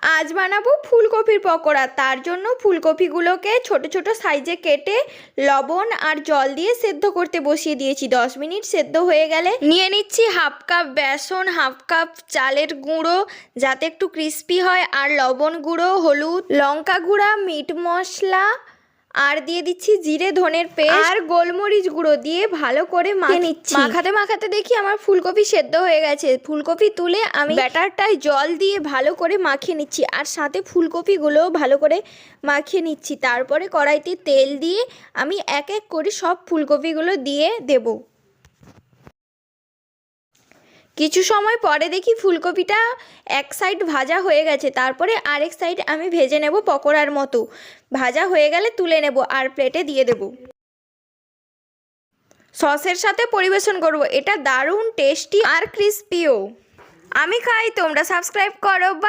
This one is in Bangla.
আজ বানাবো ফুলকপির পকোড়া। তার জন্য ফুলকপিগুলোকে ছোট ছোট সাইজে কেটে লবণ আর জল দিয়ে সেদ্ধ করতে বসিয়ে দিয়েছি। 10 মিনিট সেদ্ধ হয়ে গেলে নিয়ে নিচ্ছি হাফ কাপ বেসন, হাফ কাপ চালের গুঁড়ো যাতে একটু ক্রিস্পি হয়, আর লবণ গুঁড়ো, হলুদ, লঙ্কা গুঁড়া, মিট মশলা, আর দিয়ে দিচ্ছি জিরে ধনের পেস্ট আর গোলমরিচ গুঁড়ো দিয়ে ভালো করে মাখিয়ে নিচ্ছি। মাখাতে মাখাতে দেখি আমার ফুলকপি সেদ্ধ হয়ে গেছে। ফুলকপি তুলে আমি ব্যাটারটায় জল দিয়ে ভালো করে মাখিয়ে নিচ্ছি, আর সাথে ফুলকপিগুলোও ভালো করে মাখিয়ে নিচ্ছি। তারপরে কড়াইতে তেল দিয়ে আমি এক এক করে সব ফুলকপিগুলো দিয়ে দেব। কিছু সময় পরে দেখি ফুলকপিটা এক সাইড ভাজা হয়ে গেছে, তারপরে আরেক সাইড আমি ভেজে নেব পকোড়ার মতো। ভাজা হয়ে গেলে তুলে নেব আর প্লেটে দিয়ে দেব। সসের সাথে পরিবেশন করব। এটা দারুণ টেস্টি আর ক্রিস্পিও। আমি খাই, তোমরা সাবস্ক্রাইব করো।